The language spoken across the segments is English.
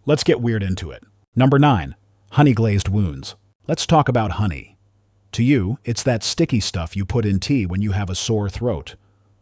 Let's get weird into it. Number 9. Honey-Glazed Wounds. Let's talk about honey. To you, it's that sticky stuff you put in tea when you have a sore throat,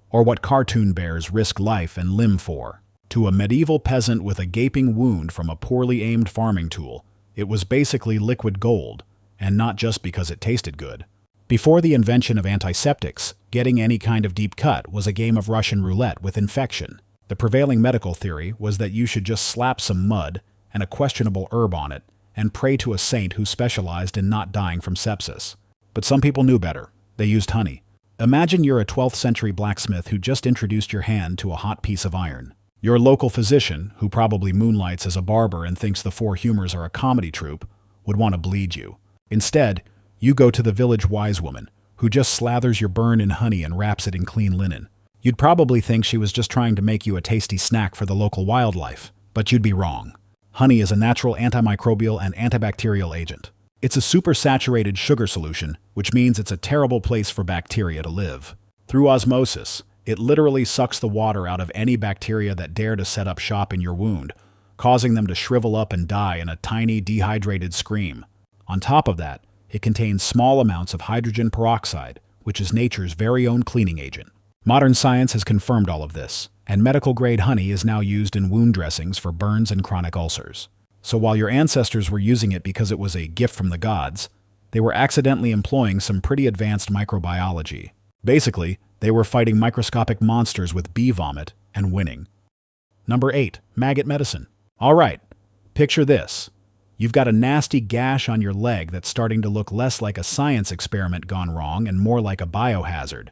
or what cartoon bears risk life and limb for. To a medieval peasant with a gaping wound from a poorly aimed farming tool, it was basically liquid gold, and not just because it tasted good. Before the invention of antiseptics, getting any kind of deep cut was a game of Russian roulette with infection. The prevailing medical theory was that you should just slap some mud and a questionable herb on it and pray to a saint who specialized in not dying from sepsis. But some people knew better. They used honey. Imagine you're a 12th century blacksmith who just introduced your hand to a hot piece of iron. Your local physician, who probably moonlights as a barber and thinks the Four Humors are a comedy troupe, would want to bleed you. Instead, you go to the village wise woman, who just slathers your burn in honey and wraps it in clean linen. You'd probably think she was just trying to make you a tasty snack for the local wildlife, but you'd be wrong. Honey is a natural antimicrobial and antibacterial agent. It's a supersaturated sugar solution, which means it's a terrible place for bacteria to live. Through osmosis, it literally sucks the water out of any bacteria that dare to set up shop in your wound, causing them to shrivel up and die in a tiny, dehydrated scream. On top of that, it contains small amounts of hydrogen peroxide, which is nature's very own cleaning agent. Modern science has confirmed all of this, and medical-grade honey is now used in wound dressings for burns and chronic ulcers. So while your ancestors were using it because it was a gift from the gods, they were accidentally employing some pretty advanced microbiology. Basically, they were fighting microscopic monsters with bee vomit and winning. Number 8. Maggot Medicine. Alright, picture this. You've got a nasty gash on your leg that's starting to look less like a science experiment gone wrong and more like a biohazard.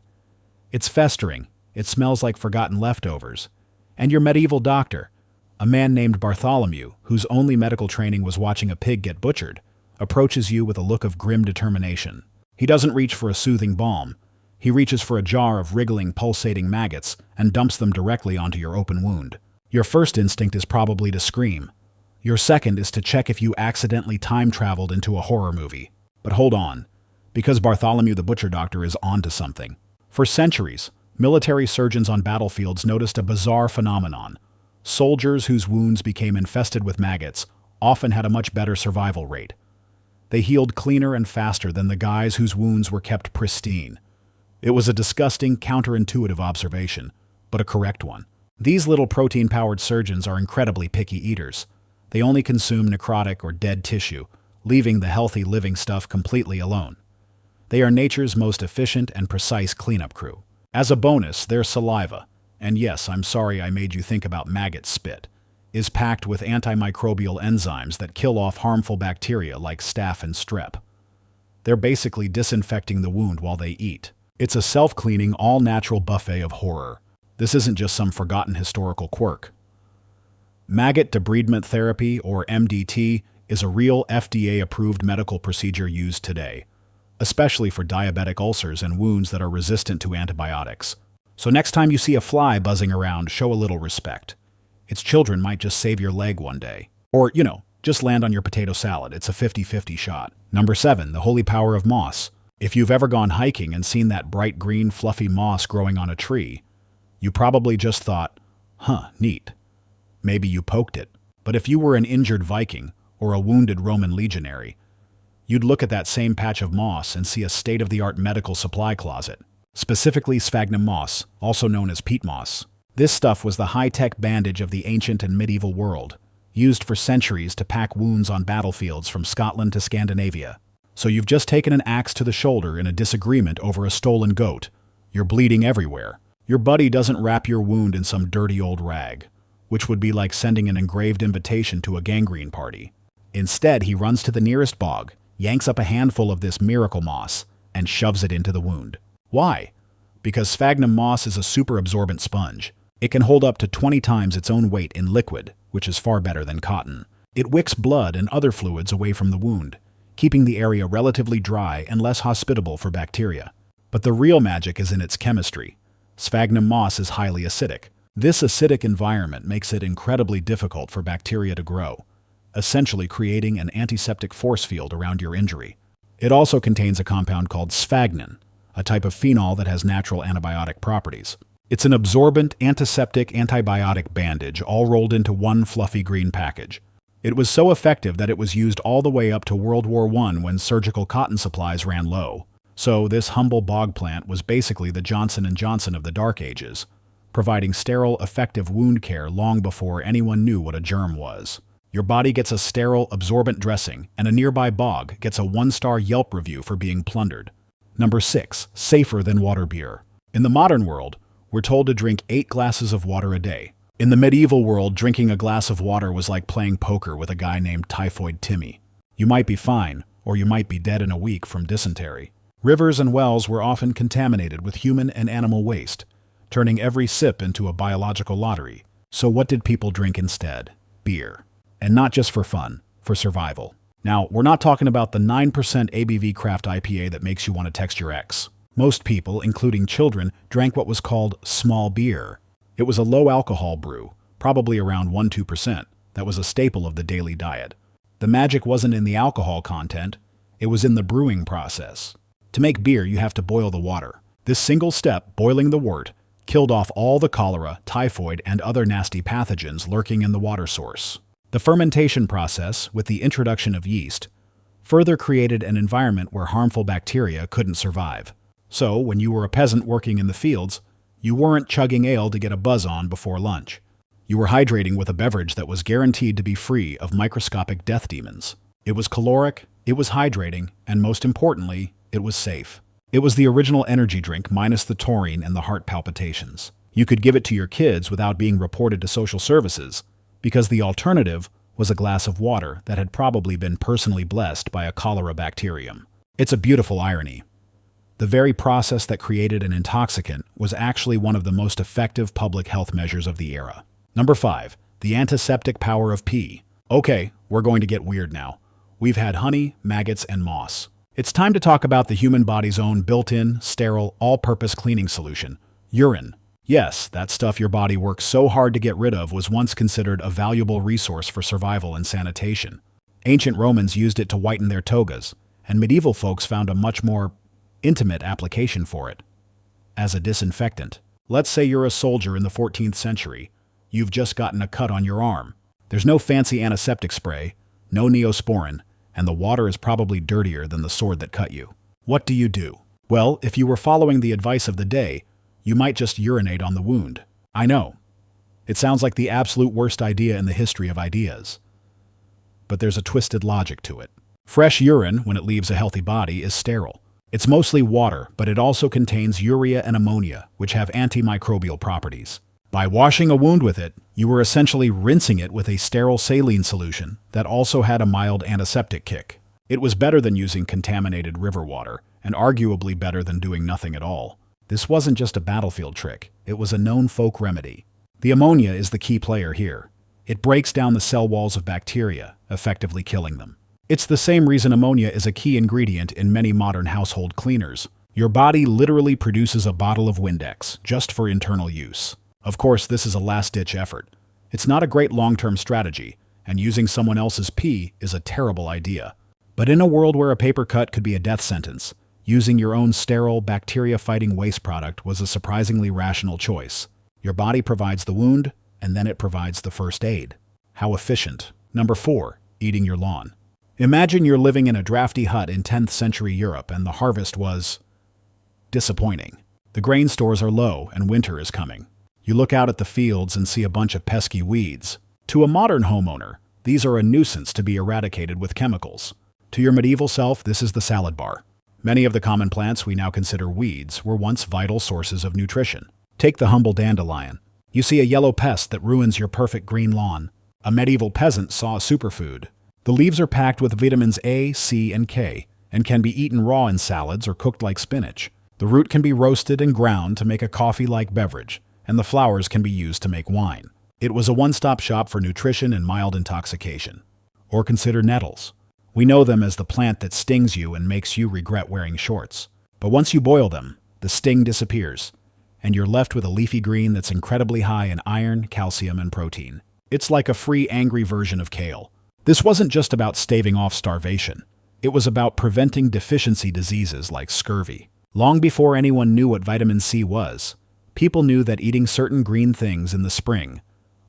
It's festering, it smells like forgotten leftovers, and your medieval doctor, a man named Bartholomew, whose only medical training was watching a pig get butchered, approaches you with a look of grim determination. He doesn't reach for a soothing balm. He reaches for a jar of wriggling, pulsating maggots and dumps them directly onto your open wound. Your first instinct is probably to scream. Your second is to check if you accidentally time-traveled into a horror movie. But hold on, because Bartholomew the Butcher Doctor is onto something. For centuries, military surgeons on battlefields noticed a bizarre phenomenon. Soldiers whose wounds became infested with maggots often had a much better survival rate. They healed cleaner and faster than the guys whose wounds were kept pristine. It was a disgusting, counterintuitive observation, but a correct one. These little protein-powered surgeons are incredibly picky eaters. They only consume necrotic or dead tissue, leaving the healthy living stuff completely alone. They are nature's most efficient and precise cleanup crew. As a bonus, their saliva, and yes, I'm sorry I made you think about maggot spit, is packed with antimicrobial enzymes that kill off harmful bacteria like staph and strep. They're basically disinfecting the wound while they eat. It's a self-cleaning, all-natural buffet of horror. This isn't just some forgotten historical quirk. Maggot debridement therapy, or MDT, is a real FDA-approved medical procedure used today, especially for diabetic ulcers and wounds that are resistant to antibiotics. So next time you see a fly buzzing around, show a little respect. Its children might just save your leg one day. Or, just land on your potato salad. It's a 50-50 shot. Number 7. The holy power of moss. If you've ever gone hiking and seen that bright green, fluffy moss growing on a tree, you probably just thought, neat. Maybe you poked it. But if you were an injured Viking or a wounded Roman legionary, you'd look at that same patch of moss and see a state-of-the-art medical supply closet, specifically sphagnum moss, also known as peat moss. This stuff was the high-tech bandage of the ancient and medieval world, used for centuries to pack wounds on battlefields from Scotland to Scandinavia. So you've just taken an axe to the shoulder in a disagreement over a stolen goat. You're bleeding everywhere. Your buddy doesn't wrap your wound in some dirty old rag, which would be like sending an engraved invitation to a gangrene party. Instead, he runs to the nearest bog, yanks up a handful of this miracle moss, and shoves it into the wound. Why? Because sphagnum moss is a super absorbent sponge. It can hold up to 20 times its own weight in liquid, which is far better than cotton. It wicks blood and other fluids away from the wound, keeping the area relatively dry and less hospitable for bacteria. But the real magic is in its chemistry. Sphagnum moss is highly acidic. This acidic environment makes it incredibly difficult for bacteria to grow, essentially creating an antiseptic force field around your injury. It also contains a compound called sphagnum, a type of phenol that has natural antibiotic properties. It's an absorbent, antiseptic, antibiotic bandage all rolled into one fluffy green package. It was so effective that it was used all the way up to World War I when surgical cotton supplies ran low. So this humble bog plant was basically the Johnson & Johnson of the Dark Ages, providing sterile, effective wound care long before anyone knew what a germ was. Your body gets a sterile, absorbent dressing, and a nearby bog gets a 1-star Yelp review for being plundered. Number 6. Safer than water beer. In the modern world, we're told to drink 8 glasses of water a day. In the medieval world, drinking a glass of water was like playing poker with a guy named Typhoid Timmy. You might be fine, or you might be dead in a week from dysentery. Rivers and wells were often contaminated with human and animal waste, turning every sip into a biological lottery. So what did people drink instead? Beer. And not just for fun, for survival. Now, we're not talking about the 9% ABV craft IPA that makes you want to text your ex. Most people, including children, drank what was called small beer. It was a low-alcohol brew, probably around 1–2%, that was a staple of the daily diet. The magic wasn't in the alcohol content, it was in the brewing process. To make beer, you have to boil the water. This single step, boiling the wort, killed off all the cholera, typhoid, and other nasty pathogens lurking in the water source. The fermentation process, with the introduction of yeast, further created an environment where harmful bacteria couldn't survive. So, when you were a peasant working in the fields, you weren't chugging ale to get a buzz on before lunch. You were hydrating with a beverage that was guaranteed to be free of microscopic death demons. It was caloric, it was hydrating, and most importantly, it was safe. It was the original energy drink minus the taurine and the heart palpitations. You could give it to your kids without being reported to social services, because the alternative was a glass of water that had probably been personally blessed by a cholera bacterium. It's a beautiful irony. The very process that created an intoxicant was actually one of the most effective public health measures of the era. Number 5. The Antiseptic Power of Pee. Okay, we're going to get weird now. We've had honey, maggots, and moss. It's time to talk about the human body's own built-in, sterile, all-purpose cleaning solution, urine. Yes, that stuff your body works so hard to get rid of was once considered a valuable resource for survival and sanitation. Ancient Romans used it to whiten their togas, and medieval folks found a much more intimate application for it. As a disinfectant. Let's say you're a soldier in the 14th century. You've just gotten a cut on your arm. There's no fancy antiseptic spray, no Neosporin, and the water is probably dirtier than the sword that cut you. What do you do? Well, if you were following the advice of the day, you might just urinate on the wound. I know. It sounds like the absolute worst idea in the history of ideas. But there's a twisted logic to it. Fresh urine, when it leaves a healthy body, is sterile. It's mostly water, but it also contains urea and ammonia, which have antimicrobial properties. By washing a wound with it, you were essentially rinsing it with a sterile saline solution that also had a mild antiseptic kick. It was better than using contaminated river water, and arguably better than doing nothing at all. This wasn't just a battlefield trick, it was a known folk remedy. The ammonia is the key player here. It breaks down the cell walls of bacteria, effectively killing them. It's the same reason ammonia is a key ingredient in many modern household cleaners. Your body literally produces a bottle of Windex, just for internal use. Of course, this is a last-ditch effort. It's not a great long-term strategy, and using someone else's pee is a terrible idea. But in a world where a paper cut could be a death sentence, using your own sterile, bacteria-fighting waste product was a surprisingly rational choice. Your body provides the wound, and then it provides the first aid. How efficient. Number 4. Eating your lawn. Imagine you're living in a drafty hut in 10th century Europe and the harvest was disappointing. The grain stores are low and winter is coming. You look out at the fields and see a bunch of pesky weeds. To a modern homeowner, these are a nuisance to be eradicated with chemicals. To your medieval self, this is the salad bar. Many of the common plants we now consider weeds were once vital sources of nutrition. Take the humble dandelion. You see a yellow pest that ruins your perfect green lawn. A medieval peasant saw a superfood. The leaves are packed with vitamins A, C, and K, and can be eaten raw in salads or cooked like spinach. The root can be roasted and ground to make a coffee-like beverage, and the flowers can be used to make wine. It was a one-stop shop for nutrition and mild intoxication. Or consider nettles. We know them as the plant that stings you and makes you regret wearing shorts. But once you boil them, the sting disappears, and you're left with a leafy green that's incredibly high in iron, calcium, and protein. It's like a free, angry version of kale. This wasn't just about staving off starvation. It was about preventing deficiency diseases like scurvy. Long before anyone knew what vitamin C was, people knew that eating certain green things in the spring,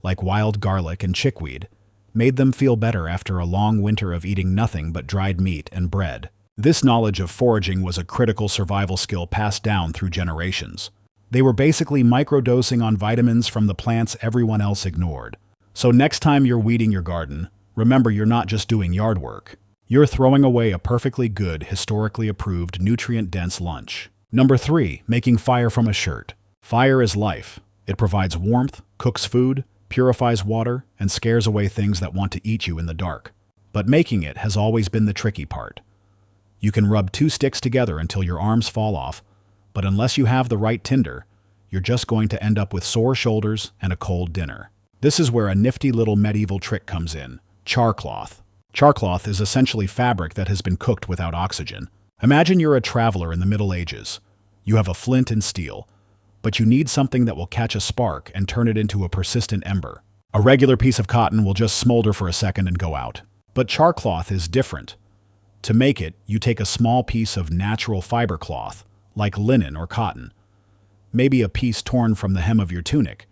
like wild garlic and chickweed, made them feel better after a long winter of eating nothing but dried meat and bread. This knowledge of foraging was a critical survival skill passed down through generations. They were basically microdosing on vitamins from the plants everyone else ignored. So next time you're weeding your garden, remember you're not just doing yard work. You're throwing away a perfectly good, historically approved, nutrient-dense lunch. Number 3, making fire from a shirt. Fire is life. It provides warmth, cooks food, purifies water, and scares away things that want to eat you in the dark. But making it has always been the tricky part. You can rub 2 sticks together until your arms fall off, but unless you have the right tinder, you're just going to end up with sore shoulders and a cold dinner. This is where a nifty little medieval trick comes in: charcloth. Charcloth is essentially fabric that has been cooked without oxygen. Imagine you're a traveler in the Middle Ages. You have a flint and steel, but you need something that will catch a spark and turn it into a persistent ember. A regular piece of cotton will just smolder for a second and go out. But charcloth is different. To make it, you take a small piece of natural fiber cloth, like linen or cotton, maybe a piece torn from the hem of your tunic,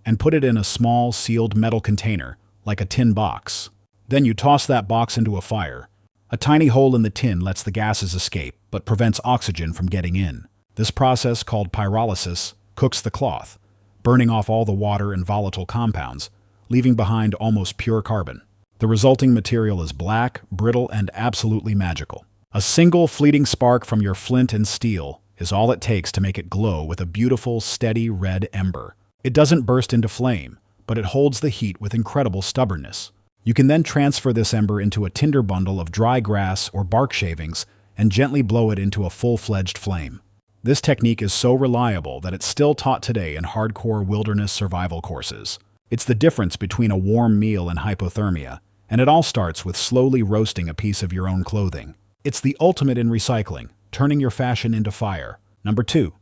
and put it in a small sealed metal container, like a tin box. Then you toss that box into a fire. A tiny hole in the tin lets the gases escape, but prevents oxygen from getting in. This process, called pyrolysis, cooks the cloth, burning off all the water and volatile compounds, leaving behind almost pure carbon. The resulting material is black, brittle, and absolutely magical. A single fleeting spark from your flint and steel is all it takes to make it glow with a beautiful, steady red ember. It doesn't burst into flame, but it holds the heat with incredible stubbornness. You can then transfer this ember into a tinder bundle of dry grass or bark shavings and gently blow it into a full-fledged flame. This technique is so reliable that it's still taught today in hardcore wilderness survival courses. It's the difference between a warm meal and hypothermia, and it all starts with slowly roasting a piece of your own clothing. It's the ultimate in recycling, turning your fashion into fire. Number 2,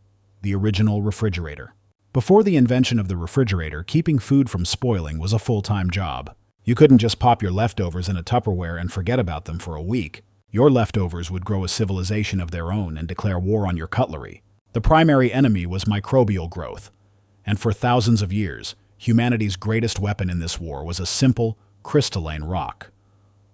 the original refrigerator. Before the invention of the refrigerator, keeping food from spoiling was a full-time job. You couldn't just pop your leftovers in a Tupperware and forget about them for a week. Your leftovers would grow a civilization of their own and declare war on your cutlery. The primary enemy was microbial growth, and for thousands of years, humanity's greatest weapon in this war was a simple, crystalline rock: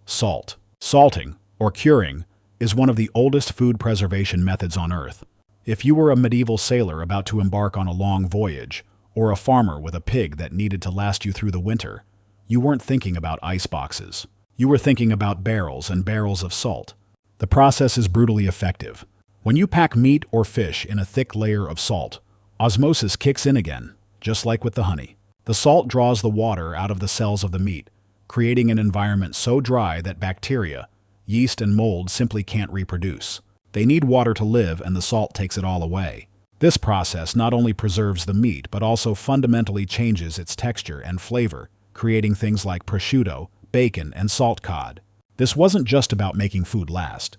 salt. Salting, or curing, is one of the oldest food preservation methods on Earth. If you were a medieval sailor about to embark on a long voyage, or a farmer with a pig that needed to last you through the winter, you weren't thinking about ice boxes. You were thinking about barrels and barrels of salt. The process is brutally effective. When you pack meat or fish in a thick layer of salt, osmosis kicks in again, just like with the honey. The salt draws the water out of the cells of the meat, creating an environment so dry that bacteria, yeast, and mold simply can't reproduce. They need water to live, and the salt takes it all away. This process not only preserves the meat, but also fundamentally changes its texture and flavor, creating things like prosciutto, bacon, and salt cod. This wasn't just about making food last.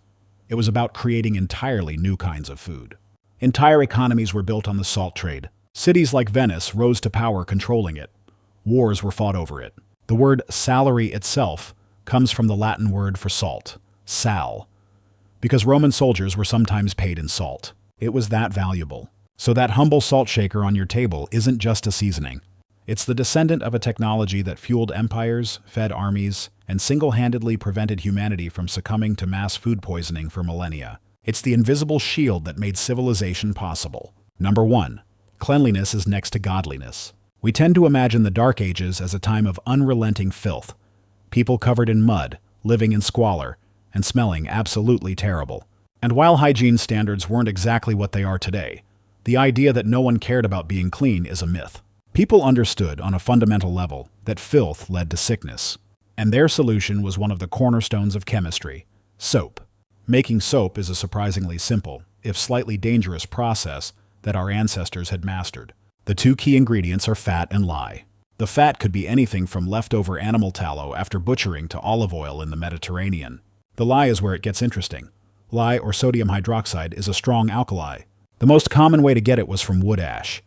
It was about creating entirely new kinds of food. Entire economies were built on the salt trade. Cities like Venice rose to power controlling it. Wars were fought over it. The word salary itself comes from the Latin word for salt, sal, because Roman soldiers were sometimes paid in salt. It was that valuable. So that humble salt shaker on your table isn't just a seasoning. It's the descendant of a technology that fueled empires, fed armies, and single-handedly prevented humanity from succumbing to mass food poisoning for millennia. It's the invisible shield that made civilization possible. Number 1. Cleanliness is next to godliness. We tend to imagine the Dark Ages as a time of unrelenting filth. People covered in mud, living in squalor, and smelling absolutely terrible. And while hygiene standards weren't exactly what they are today, the idea that no one cared about being clean is a myth. People understood on a fundamental level that filth led to sickness, and their solution was one of the cornerstones of chemistry: soap. Making soap is a surprisingly simple, if slightly dangerous process that our ancestors had mastered. The 2 key ingredients are fat and lye. The fat could be anything from leftover animal tallow after butchering to olive oil in the Mediterranean. The lye is where it gets interesting. Lye, or sodium hydroxide, is a strong alkali. The most common way to get it was from wood ash.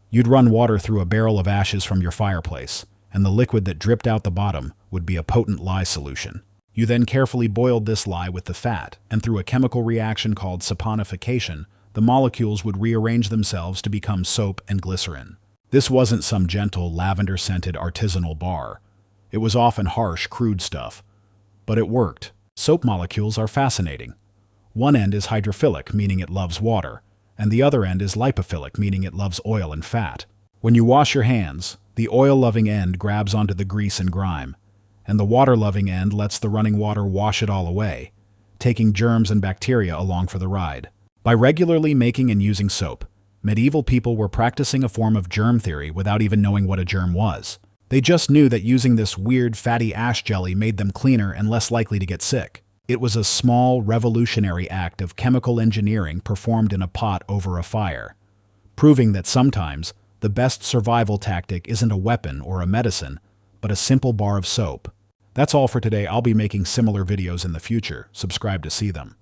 You'd run water through a barrel of ashes from your fireplace, and the liquid that dripped out the bottom would be a potent lye solution. You then carefully boiled this lye with the fat, and through a chemical reaction called saponification, the molecules would rearrange themselves to become soap and glycerin. This wasn't some gentle, lavender-scented artisanal bar. It was often harsh, crude stuff. But it worked. Soap molecules are fascinating. One end is hydrophilic, meaning it loves water, and the other end is lipophilic, meaning it loves oil and fat. When you wash your hands, the oil-loving end grabs onto the grease and grime, and the water-loving end lets the running water wash it all away, taking germs and bacteria along for the ride. By regularly making and using soap, medieval people were practicing a form of germ theory without even knowing what a germ was. They just knew that using this weird fatty ash jelly made them cleaner and less likely to get sick. It was a small, revolutionary act of chemical engineering performed in a pot over a fire, proving that sometimes the best survival tactic isn't a weapon or a medicine, but a simple bar of soap. That's all for today. I'll be making similar videos in the future. Subscribe to see them.